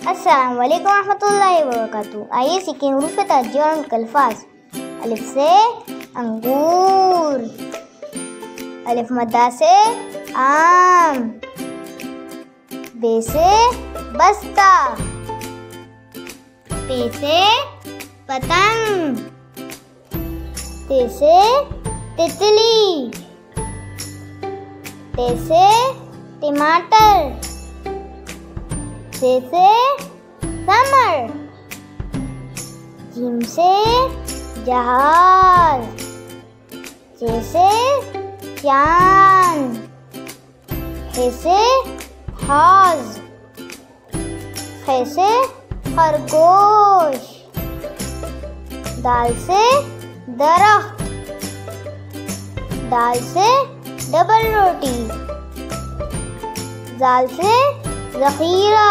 अस्सलाम वालेकुम रहमतुल्लाहि व बरकातुहू। आइए सीखें हुरूफ तहज्जुद और उनके अल्फाज। अलिफ से अंगूर, अलिफ मद्दा से आम, बे से बस्ता, ते से पतंग, ते से तितली, ते से टमाटर, से समर, जीम से जहाज, जे से चांद, हे से हौज, खे से खरगोश, दाल से दरख्त, दाल से डबल रोटी, जाल से ज़ख़ीरा,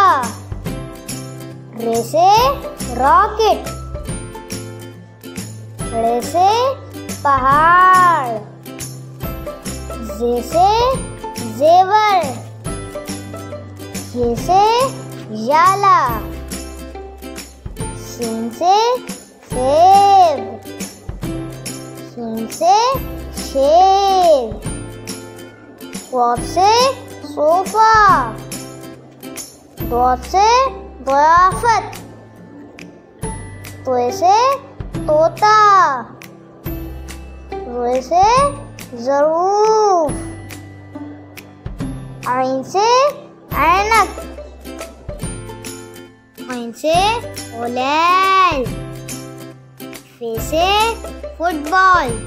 रे से रॉकेट, रे से पहाड़, जे से जेवर, ये से जाला, सीन से सेब, सीन से शेर, क़ाफ़ से सोफा, दौत से ज़ियाफ़त, तोए से तोता, रोए से ज़रूफ़, आइन से ऐनक, आइन से ओलेल, फे से फुटबॉल,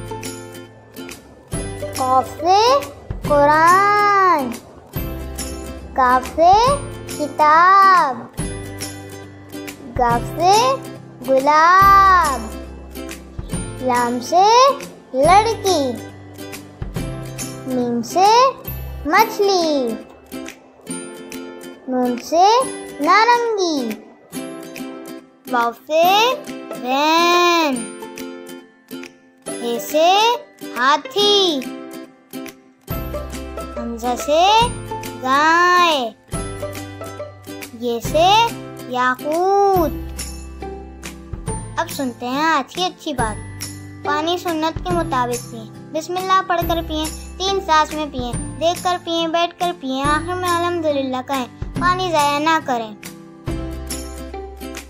क़ाफ़ से कुरान, काफ से किताब, गाफ से गुलाब, लाम से लड़की, मीम से मछली, नून से नारंगी, वाव से वैन, हे से हाथी, हमज़ा से गाय, ये से याकूत। अब सुनते हैं आज की अच्छी बात। पानी सुन्नत के मुताबिक पिएं, बिस्मिल्लाह पढ़कर पिएं, 3 सांस में पिएं, देखकर पिएं, बैठकर पिएं, आखिर में अल्हम्दुलिल्लाह कहें। पानी ज़ाया ना करें।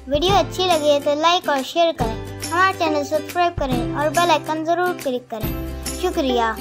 वीडियो अच्छी लगी है तो लाइक और शेयर करें, हमारे चैनल सब्सक्राइब करें और बेल आइकन ज़रूर क्लिक करें। शुक्रिया।